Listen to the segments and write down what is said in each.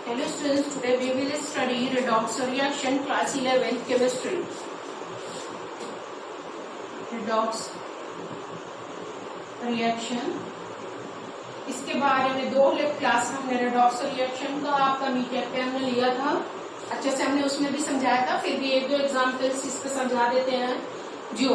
Hello students, today we will study redox reaction class 11 chemistry. Redox reaction, इसके बारे में दो क्लास हमने redox reaction का आपका मीटर पे हमने लिया था, अच्छे से हमने उसमें भी समझाया था। फिर भी एक दो एग्जाम्पल्स इस पे समझा देते हैं जो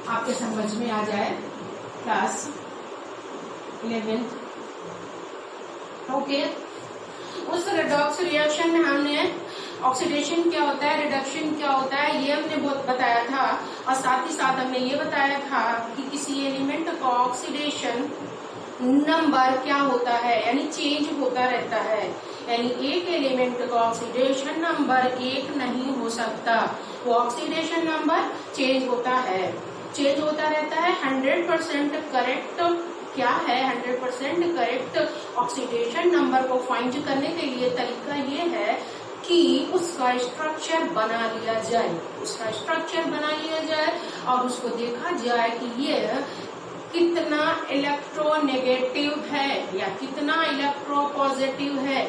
आपके समझ में आ जाए। Class 11 okay. उस रेडॉक्स रिएक्शन में हमने ऑक्सीडेशन क्या होता है, रिडक्शन क्या होता है, ये हमने बहुत बताया था। और साथ ही साथ हमने ये बताया था कि किसी एलिमेंट का ऑक्सीडेशन नंबर क्या होता है, यानी चेंज होता रहता है। यानी एक एलिमेंट का ऑक्सीडेशन नंबर एक नहीं हो सकता, वो ऑक्सीडेशन नंबर चेंज होता है, चेंज होता रहता है। 100% करेक्ट क्या है, 100% करेक्ट ऑक्सीडेशन नंबर को फाइंड करने के लिए तरीका ये है कि उसका स्ट्रक्चर बना लिया जाए, उसका स्ट्रक्चर बना लिया जाए और उसको देखा जाए कि ये कितना इलेक्ट्रोनेगेटिव है या कितना इलेक्ट्रोपॉजिटिव है।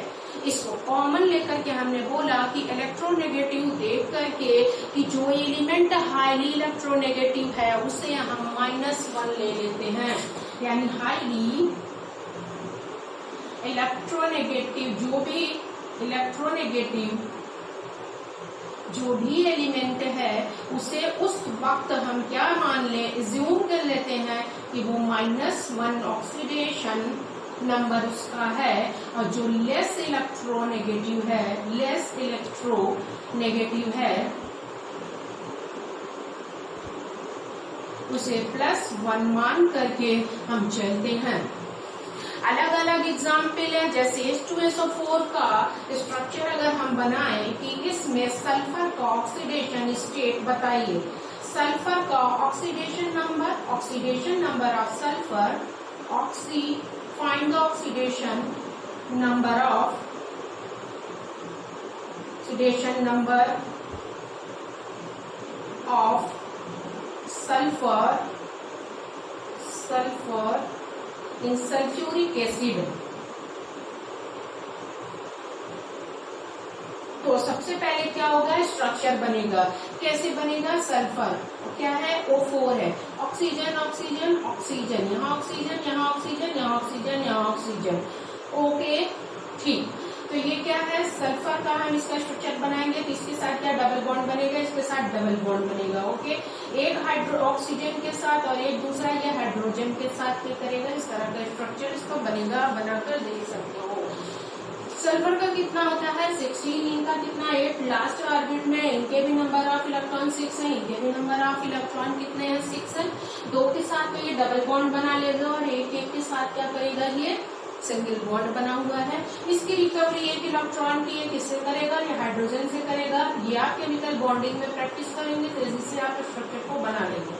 इसको कॉमन लेकर के हमने बोला कि इलेक्ट्रोनेगेटिव देख करके कि जो एलिमेंट हाईली इलेक्ट्रोनेगेटिव है उसे हम -1 ले लेते हैं। यानी हाईली इलेक्ट्रोनेगेटिव जो भी एलिमेंट है उसे उस वक्त हम क्या मान लें, एज्यूम कर लेते हैं कि वो -1 ऑक्सीडेशन नंबर उसका है। और जो लेस इलेक्ट्रोनेगेटिव है उसे +1 मान करके हम चलते हैं। अलग अलग एग्जाम्पल है, जैसे H2SO4 का स्ट्रक्चर अगर हम बनाएं कि इसमें सल्फर का ऑक्सीडेशन स्टेट बताइए। सल्फर का oxidation number of sulphur, find the oxidation number of sulphur in sulphuric acid. तो सबसे पहले क्या होगा, स्ट्रक्चर बनेगा। कैसे बनेगा, सल्फर क्या है, O4 है, ऑक्सीजन ऑक्सीजन ऑक्सीजन, यहाँ ऑक्सीजन यहाँ ऑक्सीजन यहाँ ऑक्सीजन यहाँ ऑक्सीजन। ओके ठीक, तो ये क्या है, सल्फर का हम इसका स्ट्रक्चर बनाएंगे तो इसके साथ क्या डबल बॉन्ड बनेगा, इसके साथ डबल बॉन्ड बनेगा। ओके, एक ऑक्सीजन के साथ और एक दूसरा ये हाइड्रोजन के साथ क्या करेगा, इस तरह का स्ट्रक्चर इसको बनेगा, बनाकर देख सकते हो। सल्फर का कितना होता है 16, इनका कितना 8, लास्ट ऑर्बिट में इनके भी नंबर ऑफ इलेक्ट्रॉन 6 है, इनके भी नंबर ऑफ इलेक्ट्रॉन कितने हैं 6 है। 2 के साथ तो ये डबल बॉन्ड बना लेगा और एक के साथ क्या करेगा, ये सिंगल बॉन्ड बना हुआ है। इसकी रिकवरी एक इलेक्ट्रॉन की किससे करेगा, ये हाइड्रोजन से करेगा। ये आप केमिकल बॉन्डिंग में प्रैक्टिस करेंगे तो इससे आप स्ट्रक्चर को बना लेंगे।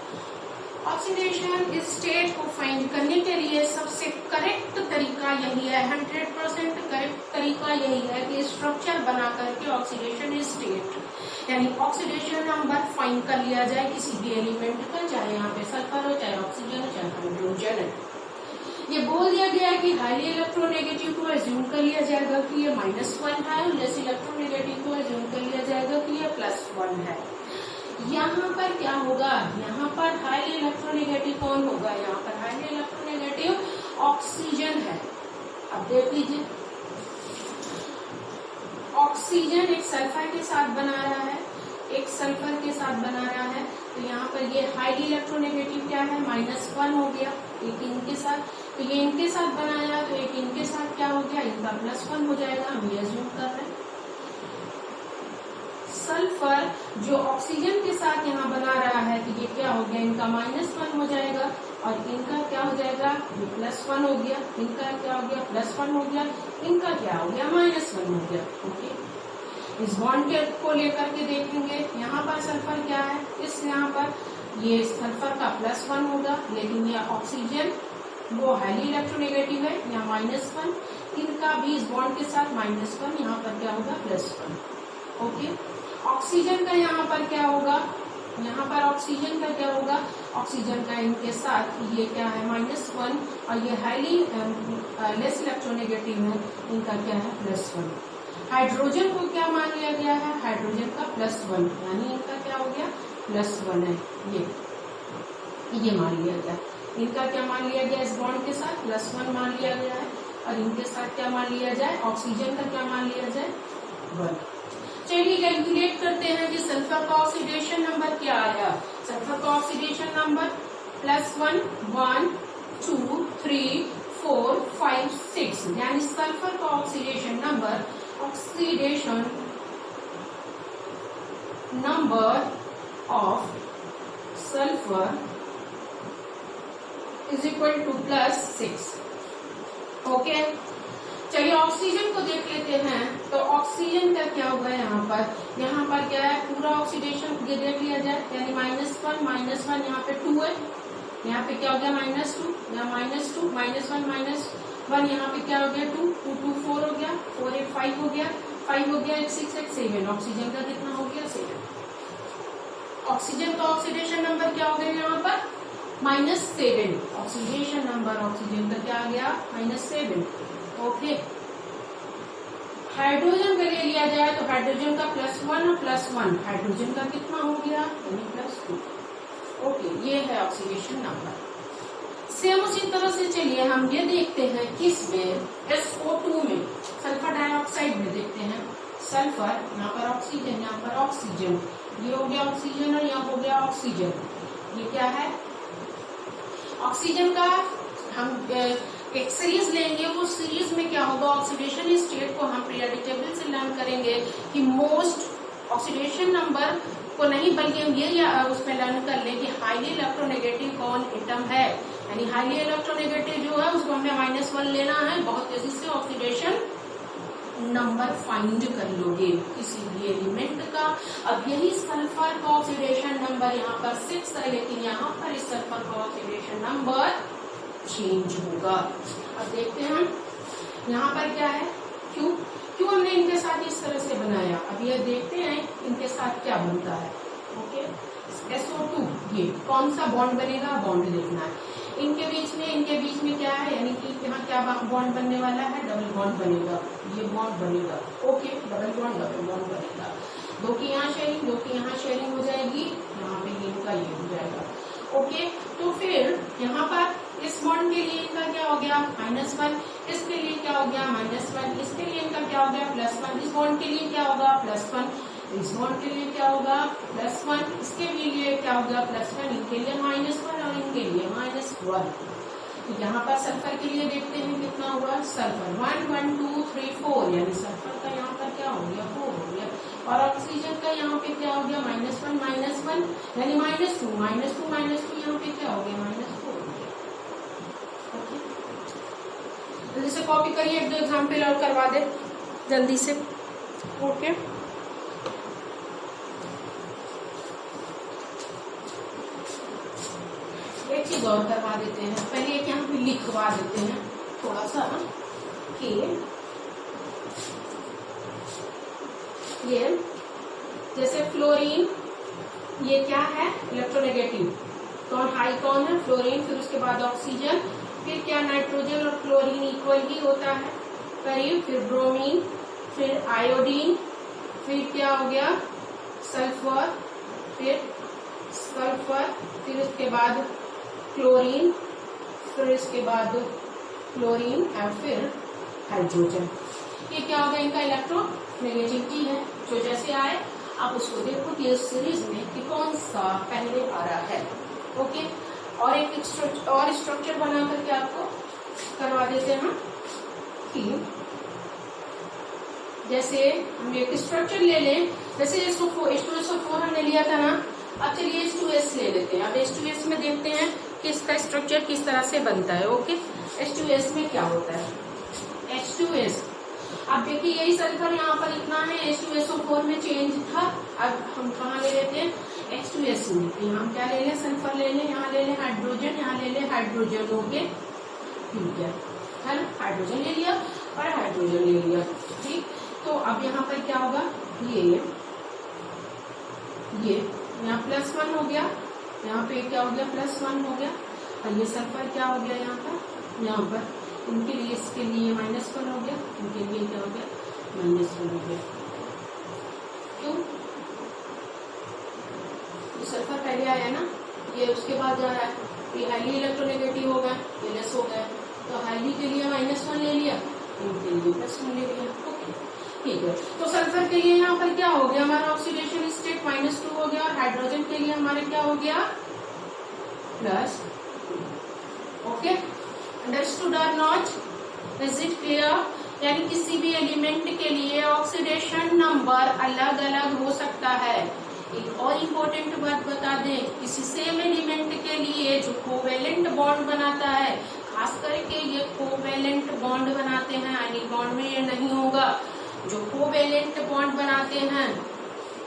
ऑक्सीडेशन स्टेट को फाइंड करने के लिए सबसे करेक्ट तरीका यही है, 100% करेक्ट तरीका यही है कि स्ट्रक्चर बना करके ऑक्सीडेशन स्टेट यानी ऑक्सीडेशन नंबर फाइंड कर लिया जाए किसी भी एलिमेंट का, चाहे यहाँ पे सल्फर हो, चाहे ऑक्सीजन हो, चाहे हाइड्रोजन है। ये बोल दिया गया है कि हाईली इलेक्ट्रोनेगेटिव को एज्यूम कर लिया जाएगा कि ये -1 है, और लेस इलेक्ट्रोनेगेटिव को एज्यूम कर लिया जाएगा कि ये +1 है। यहाँ पर क्या होगा, यहाँ पर हाईली इलेक्ट्रोनेगेटिव कौन होगा, यहाँ पर हाईली इलेक्ट्रोनेगेटिव ऑक्सीजन है। अब देख लीजिए, ऑक्सीजन एक सल्फर के साथ बना रहा है, एक सल्फर के साथ बना रहा है, तो यहाँ पर ये हाईली इलेक्ट्रोनेगेटिव क्या है, -1 हो गया एक इनके साथ। तो ये इनके साथ बनाया तो एक इनके साथ क्या हो गया, इनका +1 हो जाएगा, हम ये अज्यूम कर रहे हैं। सल्फर जो ऑक्सीजन के साथ यहाँ बना रहा है तो ये क्या हो गया, इनका -1 हो जाएगा और इनका क्या हो जाएगा, ये +1 हो गया, इनका क्या हो गया, +1 हो गया, इनका क्या हो गया, -1 हो गया। ओके, इस बॉन्ड को लेकर के देखेंगे, यहाँ पर सल्फर क्या है, इस यहाँ पर ये सल्फर का +1 होगा, लेकिन ये ऑक्सीजन वो हाईली इलेक्ट्रोनेगेटिव है, यहाँ -1, इनका भी इस बॉन्ड के साथ -1, यहाँ पर क्या होगा, +1। ओके, ऑक्सीजन का यहाँ पर क्या होगा, यहाँ पर ऑक्सीजन का क्या होगा, ऑक्सीजन का इनके साथ ये क्या है -1 और ये हाईली लेस इलेक्ट्रोनेगेटिव है, इनका क्या है +1। हाइड्रोजन को क्या मान लिया गया है, हाइड्रोजन का +1, यानी इनका क्या हो गया, +1 है, ये मान लिया गया। इनका क्या मान लिया गया, इस बॉन्ड के साथ +1 मान लिया गया है, और इनके साथ क्या मान लिया जाए, ऑक्सीजन का क्या मान लिया जाए, 1। चलिए कैलकुलेट करते हैं कि सल्फर का ऑक्सीडेशन नंबर क्या आया। सल्फर का ऑक्सीडेशन नंबर +1, 1, 2, 3, 4, 5, 6, यानी सल्फर का oxidation number of sulphur is equal to +6। Okay, चलिए ऑक्सीजन को देख लेते हैं। तो ऑक्सीजन का क्या होगा, यहाँ पर क्या है, पूरा ऑक्सीडेशन देख लिया जाए, यानी -1 यहाँ पे 2 है, यहाँ पे क्या हो गया -2, यहाँ -2 -1 यहाँ पे क्या हो गया 2 2 2 4 हो गया, 4 1 5 हो गया, 5 हो गया, 1 6 1 7। ऑक्सीजन का कितना हो गया, 7। ऑक्सीजन का ऑक्सीडेशन नंबर क्या हो गया यहाँ पर, -7। ऑक्सीडेशन नंबर ऑक्सीजन का क्या आ गया, -7। ओके, हाइड्रोजन का ले लिया जाए तो हाइड्रोजन का +1 और +1, हाइड्रोजन का कितना हो गया, यानी +2। ओके, ये है ऑक्सीडेशन नंबर। सेम उसी तरह से चलिए हम ये देखते हैं किसमें, SO2 में, सल्फर डाइऑक्साइड में देखते हैं। सल्फर, यहाँ पर ऑक्सीजन, यहाँ पर ऑक्सीजन, ये हो गया ऑक्सीजन और यहाँ हो गया ऑक्सीजन। ये क्या है, ऑक्सीजन का हम एक सीरीज लेंगे, वो सीरीज में क्या होगा, ऑक्सीडेशन स्टेट को हम पीरियोडिक टेबल से लर्न करेंगे कि मोस्ट ऑक्सीडेशन नंबर को नहीं, बल्कि हम ये उसमें लर्न कर लें कि हाईली इलेक्ट्रोनेगेटिव कौन एटम है, यानी हाईली इलेक्ट्रोनेगेटिव जो है उसको हमें -1 लेना है। बहुत तेजी से ऑक्सीडेशन नंबर फाइंड कर लोगे किसी भी एलिमेंट का। अब यही सल्फर का ऑक्सीडेशन नंबर यहाँ पर 6 है, लेकिन यहाँ पर इस सल्फर का ऑक्सीडेशन नंबर चेंज होगा। अब देखते हैं यहाँ पर क्या है, क्यों हमने इनके साथ इस तरह से बनाया। अब ये देखते हैं इनके साथ क्या बनता है। ओके, SO2, ये कौन सा बॉन्ड बनेगा, बॉन्ड देखना है। इनके बीच में क्या है, यानी कि यहाँ क्या बॉन्ड बनने वाला है, डबल बॉन्ड बनेगा, ये बॉन्ड बनेगा। ओके, डबल बॉन्ड बनेगा, 2 की यहाँ शेयरिंग, 2 की यहाँ शेयरिंग हो जाएगी, यहाँ पे इनका ये हो जाएगा। ओके, तो फिर यहाँ पर इस बॉन्ड के लिए इनका क्या हो गया, -1, इसके लिए क्या हो गया, -1, इसके लिए इनका क्या हो गया, +1, इस बॉन्ड के लिए क्या होगा, +1, इस बॉन्ड के लिए क्या होगा, +1, इसके लिए क्या होगा, +1, इनके लिए -1 और इनके लिए -1। तो यहाँ पर सल्फर के लिए देखते हैं कितना हुआ, सल्फर 1 1 2 3 4, यानी सल्फर का यहाँ पर क्या हो गया, 4 हो गया। और ऑक्सीजन का यहाँ पे क्या हो गया, -1 -1, यानी -2 यहाँ पे क्या हो गया, -4 हो गया। ओके, जैसे कॉपी करिए, 1 2 एग्जाम्पल और करवा दे जल्दी से। ओके, एक चीज और करवा देते हैं, पहले एक यहाँ पे लिखवा देते हैं थोड़ा सा कि ये जैसे फ्लोरीन, ये क्या है, इलेक्ट्रोनेगेटिव, कौन हाई कौन है, फ्लोरीन, फिर उसके बाद ऑक्सीजन, फिर क्या नाइट्रोजन और क्लोरीन इक्वल ही होता है करीब, फिर ब्रोमीन, फिर आयोडीन, फिर क्या हो गया, सल्फर, फिर उसके बाद क्लोरीन, फिर इसके बाद क्लोरीन और फिर हाइड्रोजन। ये क्या होगा, इनका इलेक्ट्रोनेगेटिविटी है। जो जैसे आए आप उसको देखो कि इस सीरीज में कि कौन सा पहले आ रहा है। ओके, और एक स्ट्रक्चर बना करके आपको करवा देते हैं कि जैसे हम एक स्ट्रक्चर ले लें, जैसे H2SO4 हमने लिया था ना। अब चलिए H2S ले लेते हैं। अब H2S में देखते हैं कि इसका स्ट्रक्चर किस तरह से बनता है। ओके, H2S में क्या होता है, H2S, अब देखिए यही सल्फर यहाँ पर इतना है, H2SO4 में चेंज था। अब हम कहाँ ले लेते हैं, H2S में, यहाँ हम क्या ले लें, सल्फर ले लें, यहाँ ले लें हाइड्रोजन, यहाँ ले लें हाइड्रोजन। ओके, ठीक है ना, हाइड्रोजन ले लिया और हाइड्रोजन ले लिया। ठीक, तो अब यहाँ पर क्या होगा, ये यहाँ +1 हो गया, यहाँ पे क्या हो गया, +1 हो गया, और ये सल्फर क्या हो गया यहाँ पर इनके लिए, इसके लिए -1 हो गया, इनके लिए क्या हो गया -1 हो गया। क्यों? ये सल्फर पहले आया ना, ये उसके बाद जा रहा है, ये हाईली इलेक्ट्रोनेगेटिव हो गया, ये लेस हो गया, तो हाईली के लिए -1 ले लिया, इनके लिए +1 ले लिया। ओके, ठीक है। तो सल्फर के लिए यहाँ पर क्या हो गया, हमारा ऑक्सीडेशन स्टेट -2 हो गया, और हाइड्रोजन के लिए हमारे क्या हो गया, +2। ओके, अंडरस्टूड और नॉट? Is it clear? यानी किसी भी एलिमेंट के लिए ऑक्सीडेशन नंबर अलग अलग हो सकता है। एक और इम्पोर्टेंट बात बता दें, किसी सेम एलिमेंट के लिए जो कोवेलेंट बॉन्ड बनाता है, खास करके ये कोवेलेंट बॉन्ड बनाते हैं, आयनिक बॉन्ड में ये नहीं होगा, जो कोवेलेंट बॉन्ड बनाते हैं,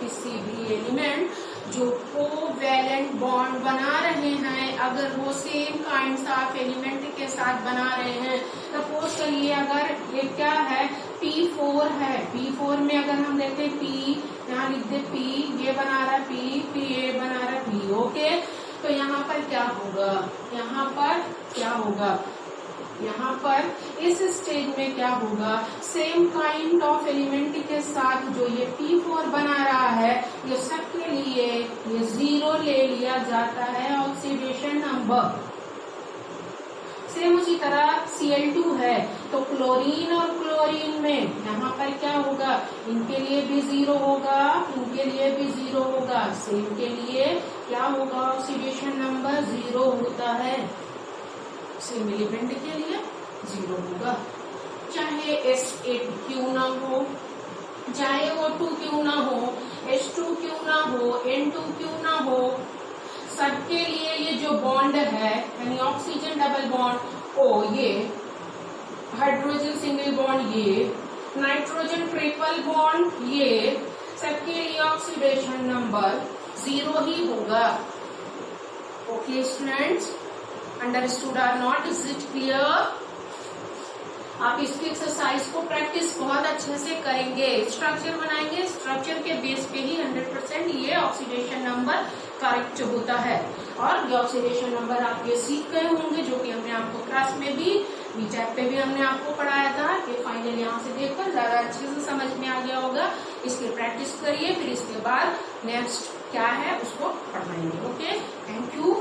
किसी भी एलिमेंट जो कोवेलेंट बॉन्ड बना रहे हैं, अगर वो सेम काइंड ऑफ एलिमेंट के साथ बना रहे हैं, सपोज करिए अगर ये क्या है, P4 है, P4 में अगर हम देखें P, यहाँ लिख दे P, ये बना रहा है P, ये बना रहा है P। ओके, तो यहाँ पर क्या होगा, यहाँ पर क्या होगा, यहाँ पर इस स्टेज में क्या होगा, सेम काइंड ऑफ एलिमेंट के साथ जो ये P4 बना रहा है, ये सबके लिए ये 0 ले लिया जाता है ऑक्सीडेशन नंबर। सेम उसी तरह Cl2 है, तो क्लोरीन और क्लोरीन में यहाँ पर क्या होगा, इनके लिए भी 0 होगा, इनके लिए भी 0 होगा, सेम के लिए क्या होगा, ऑक्सीडेशन नंबर 0 होता है, सेम एलिमेंट के लिए 0 होगा। चाहे S8 क्यों ना हो, चाहे O2 क्यों ना हो, H2 क्यों ना हो, N2 क्यों ना हो, सबके लिए ये जो बॉन्ड है, यानी ऑक्सीजन डबल बॉन्ड O, ये हाइड्रोजन सिंगल बॉन्ड, ये नाइट्रोजन ट्रिपल बॉन्ड, ये सबके लिए ऑक्सीडेशन नंबर 0 ही होगा। ओके स्टूडेंट्स, अंडरस्टूड और नॉट? Is it clear? आप इसकी एक्सरसाइज को प्रैक्टिस बहुत अच्छे से करेंगे, स्ट्रक्चर बनाएंगे, स्ट्रक्चर के बेस पे ही 100% ये ऑक्सीडेशन नंबर करेक्ट होता है। और ये ऑक्सीडेशन नंबर आप ये सीख गए होंगे, जो कि हमने आपको क्लास में भी बीचैप पे भी हमने आपको पढ़ाया था। ये फाइनल यहाँ से देखकर ज्यादा अच्छे से समझ में आ गया होगा। इसकी प्रैक्टिस करिए, फिर इसके बाद नेक्स्ट क्या है उसको पढ़ाएंगे। Okay, thank you.